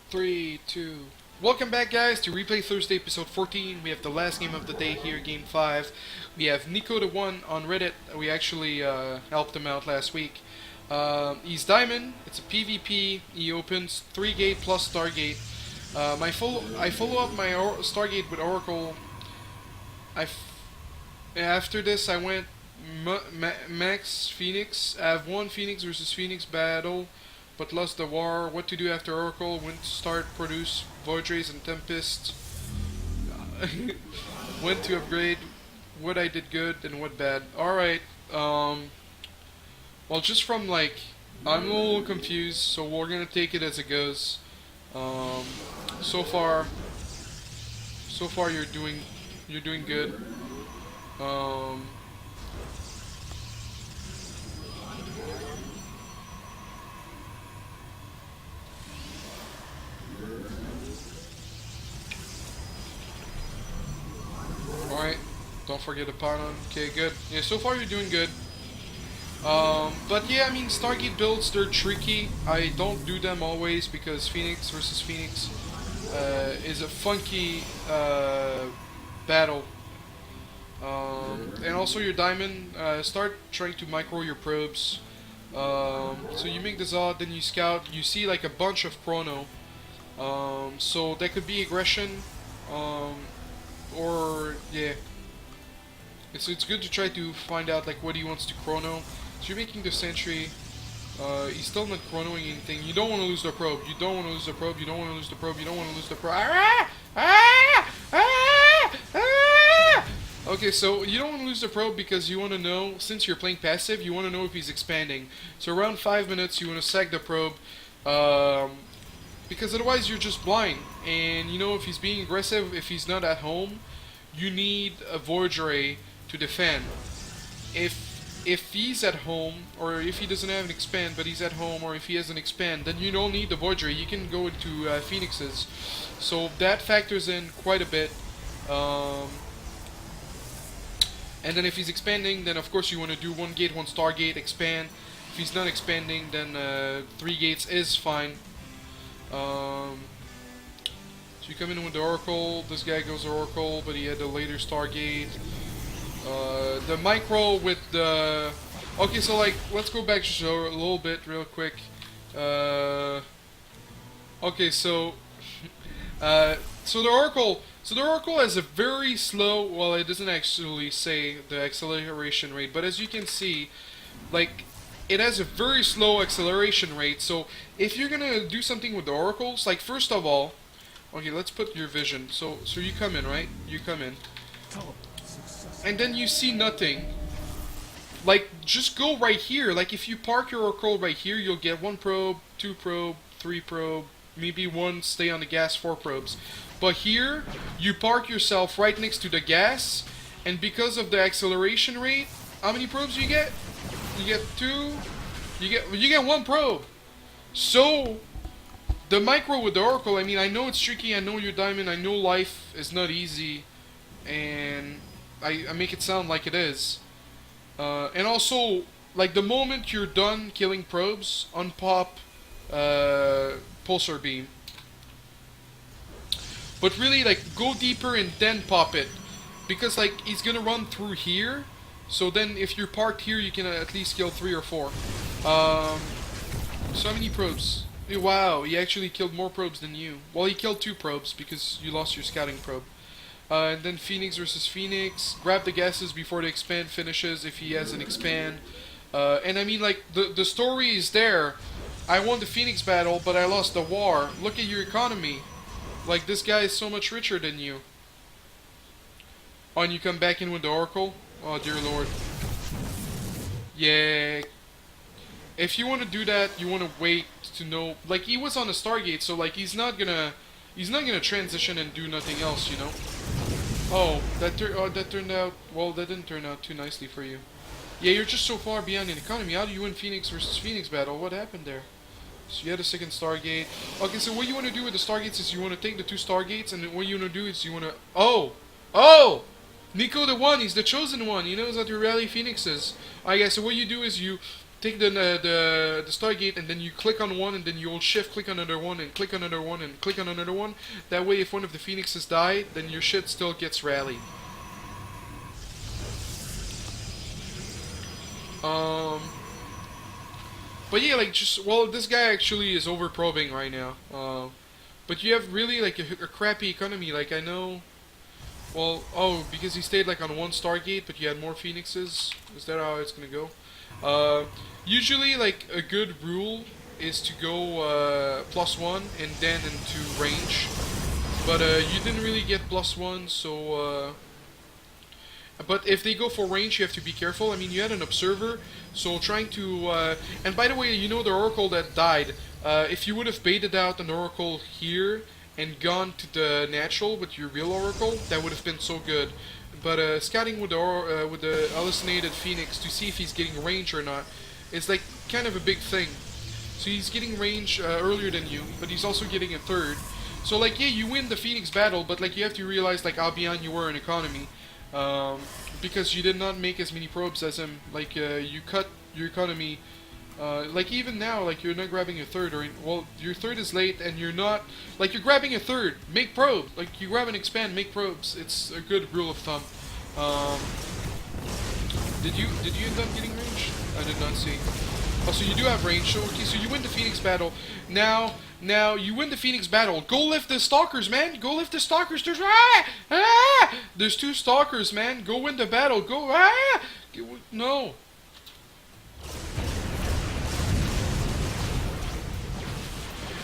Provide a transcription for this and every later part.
3, 2. Welcome back, guys, to Replay Thursday, episode 14. We have the last game of the day here, game 5. We have Nico the One on Reddit. We actually helped him out last week. He's Diamond. It's a PvP. He opens 3 gate plus Stargate. I follow up my Stargate with Oracle. After this, I went Max Phoenix. I have one Phoenix versus Phoenix battle, but lost the war. What to do after Oracle? When to start produce Void Rays and Tempest. When to upgrade. What I did good and what bad. Alright. Well, just from I'm a little confused, so we're gonna take it as it goes. So far you're doing good. Alright, don't forget the pylon. Okay, good. Yeah, so far you're doing good. But yeah, I mean, Stargate builds, they're tricky. I don't do them always because Phoenix versus Phoenix is a funky battle. And also your Diamond, start trying to micro your probes. So you make the Zod, then you scout, you see like a bunch of chrono. So that could be aggression, or yeah. So it's good to try to find out like what he wants to chrono. So you're making the sentry. He's still not chronoing anything. You don't want to lose the probe. You don't want to lose the probe. You don't want to lose the probe. You don't want to lose the probe. Okay, so you don't want to lose the probe because you want to know, since you're playing passive, you want to know if he's expanding. So around 5 minutes, you want to sack the probe, because otherwise you're just blind. And you know if he's being aggressive, if he's not at home, you need a Void Ray to defend. If he's at home, or if he doesn't have an expand but he's at home, or if he has an expand, then you don't need the Void Ray. You can go into Phoenixes. So that factors in quite a bit. And then if he's expanding, then of course you want to do 1 gate, 1 Stargate, expand. If he's not expanding, then 3 gates is fine. So you come in with the Oracle. This guy goes Oracle, but he had the later Stargate. The micro with the... Okay, so let's go back just a little bit real quick. Okay, so... so the Oracle has a very slow... Well, it doesn't actually say the acceleration rate, but as you can see, it has a very slow acceleration rate. So if you're gonna do something with the Oracles, first of all... Okay, let's put your vision. So you come in, right? You come in. And then you see nothing. Just go right here. If you park your Oracle right here, you'll get 1 probe, 2 probe, 3 probe, maybe 1 stay on the gas, 4 probes. But here, you park yourself right next to the gas, and because of the acceleration rate, how many probes do you get? You get 2, you get 1 probe. So, the micro with the Oracle, I mean, I know it's tricky, I know you're Diamond, I know life is not easy, and I make it sound like it is. And also, the moment you're done killing probes, unpop Pulsar Beam. But really, go deeper and then pop it. Because, he's gonna run through here, so then if you're parked here, you can at least kill 3 or 4. So how many probes? Wow, he actually killed more probes than you. Well, he killed 2 probes because you lost your scouting probe. And then Phoenix versus Phoenix. Grab the gases before the expand finishes if he has an expand. And I mean, the story is there. I won the Phoenix battle, but I lost the war. Look at your economy. This guy is so much richer than you. Oh, and you come back in with the Oracle? Oh, dear lord. Yeah. If you want to do that, you want to wait to know. He was on a Stargate, so he's not gonna transition and do nothing else, you know. Oh, that turned out. Well, that didn't turn out too nicely for you. Yeah, you're just so far behind in economy. How do you win Phoenix versus Phoenix battle? What happened there? So you had a second Stargate. Okay, so what you want to do with the Stargates is you want to take the 2 Stargates, and then what you want to do is you want to. Oh! Nico the One, he's the chosen one. He knows how to rally Phoenixes. Okay, so what you do is you take the Stargate, and then you click on one, and then you'll shift click on another one, and click on another one, and click on another one. That way, if one of the Phoenixes die, then your shit still gets rallied. Um, but yeah, like just well, this guy actually is over probing right now. But you have really like a crappy economy. Like I know. Well, oh, because he stayed like on one Stargate, but you had more Phoenixes. Is that how it's gonna go? Usually, like a good rule is to go +1 and then into range. But you didn't really get +1, so. But if they go for range, you have to be careful. I mean, you had an observer, so trying to. And by the way, you know the Oracle that died. If you would have baited out an Oracle here and gone to the natural with your real Oracle, that would have been so good. But scouting with the hallucinated Phoenix to see if he's getting range or not is like kind of a big thing. So he's getting range earlier than you, but he's also getting a third. So like yeah, you win the Phoenix battle, but like you have to realize like how behind you were in economy, because you did not make as many probes as him. Like you cut your economy. Like even now, like you're not grabbing a third, or well, your third is late, and you're not like you're grabbing a third. Make probe, like you grab and expand, make probes. It's a good rule of thumb. Did you end up getting range? I did not see. Oh, so you do have range. So okay, so you win the Phoenix battle. Now you win the Phoenix battle. Go lift the stalkers, man. Go lift the stalkers. There's 2 stalkers, man. Go win the battle. Go no.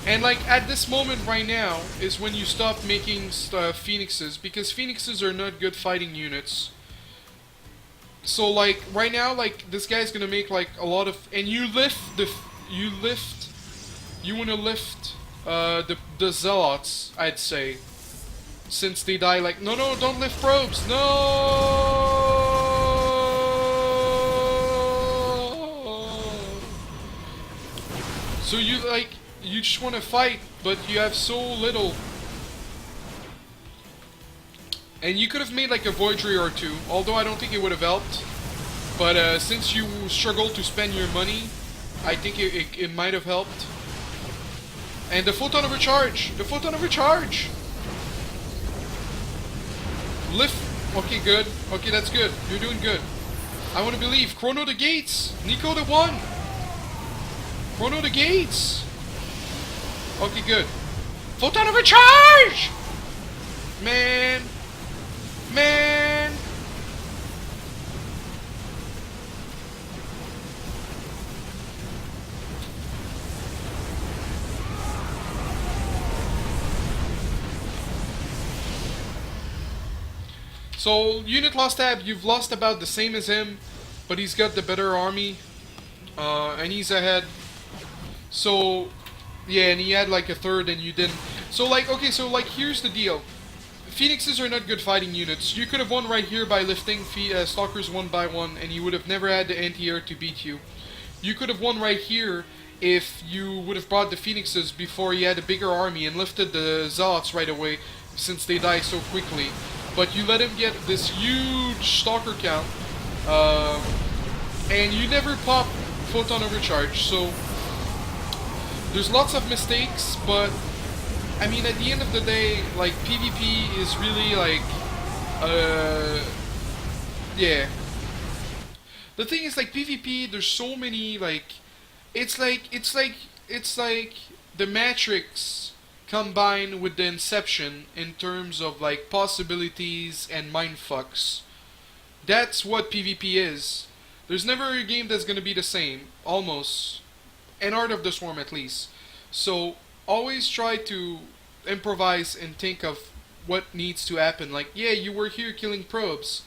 And like at this moment right now is when you stop making Phoenixes, because Phoenixes are not good fighting units. So like right now, like this guy's gonna make like a lot of, and you wanna lift the zealots, I'd say, since they die. Like no, don't lift probes, no. So you just want to fight, but you have so little. And you could have made like a Voidry or 2, although I don't think it would have helped. But since you struggled to spend your money, I think it might have helped. And the Photon Overcharge! The Photon Overcharge! Lift! Okay, good. Okay, that's good. You're doing good. I want to believe. Chrono the gates! Nico the 1! Chrono the gates! Okay, good. Photon Overcharge! Man! So, unit lost tab, you've lost about the same as him, but he's got the better army, and he's ahead. So, yeah, and he had like a third and you didn't. So like, okay, so like here's the deal. Phoenixes are not good fighting units. You could have won right here by lifting Stalkers 1 by 1, and you would have never had the anti-air to beat you. You could have won right here if you would have brought the Phoenixes before you had a bigger army and lifted the Zealots right away, since they die so quickly. But you let him get this huge Stalker count, and you never pop Photon Overcharge, so there's lots of mistakes, but I mean, at the end of the day, like, PvP is really, like, yeah. The thing is, like, PvP, there's so many, like, it's like the Matrix combined with the Inception in terms of, like, possibilities and mindfucks. That's what PvP is. There's never a game that's gonna be the same, almost. And Art of the Swarm, at least. So, always try to improvise and think of what needs to happen. Like, yeah, you were here killing probes,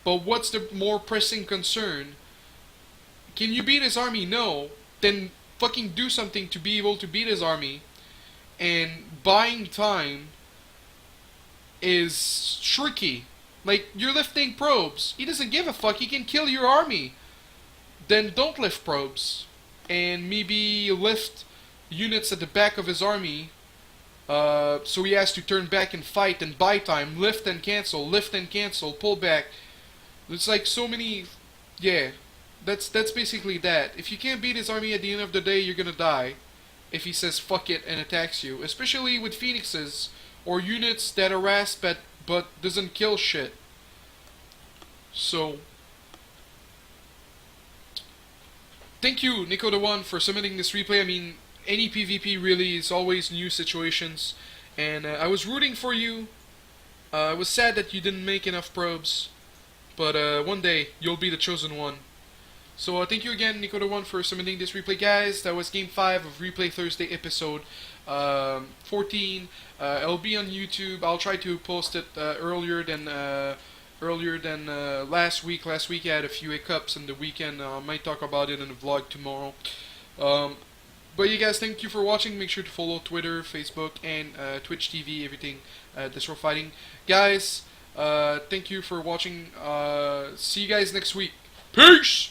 but what's the more pressing concern? Can you beat his army? No. Then fucking do something to be able to beat his army. And buying time is tricky. Like, you're lifting probes. He doesn't give a fuck. He can kill your army. Then don't lift probes. And maybe lift units at the back of his army, so he has to turn back and fight and buy time. Lift and cancel, pull back. There's like so many, yeah. That's basically that. If you can't beat his army at the end of the day, you're gonna die. If he says fuck it and attacks you, especially with phoenixes or units that harass but doesn't kill shit. So thank you, Nico the One, for submitting this replay. I mean, any PvP really is always new situations, and I was rooting for you. I was sad that you didn't make enough probes, but one day you'll be the chosen one. So thank you again, Nico the One, for submitting this replay, guys. That was Game 5 of Replay Thursday episode 14. It'll be on YouTube. I'll try to post it earlier than last week. Last week I had a few hiccups in the weekend. I might talk about it in the vlog tomorrow. But you guys, thank you for watching. Make sure to follow Twitter, Facebook, and Twitch TV, everything desrowfighting. Guys, thank you for watching. See you guys next week. Peace!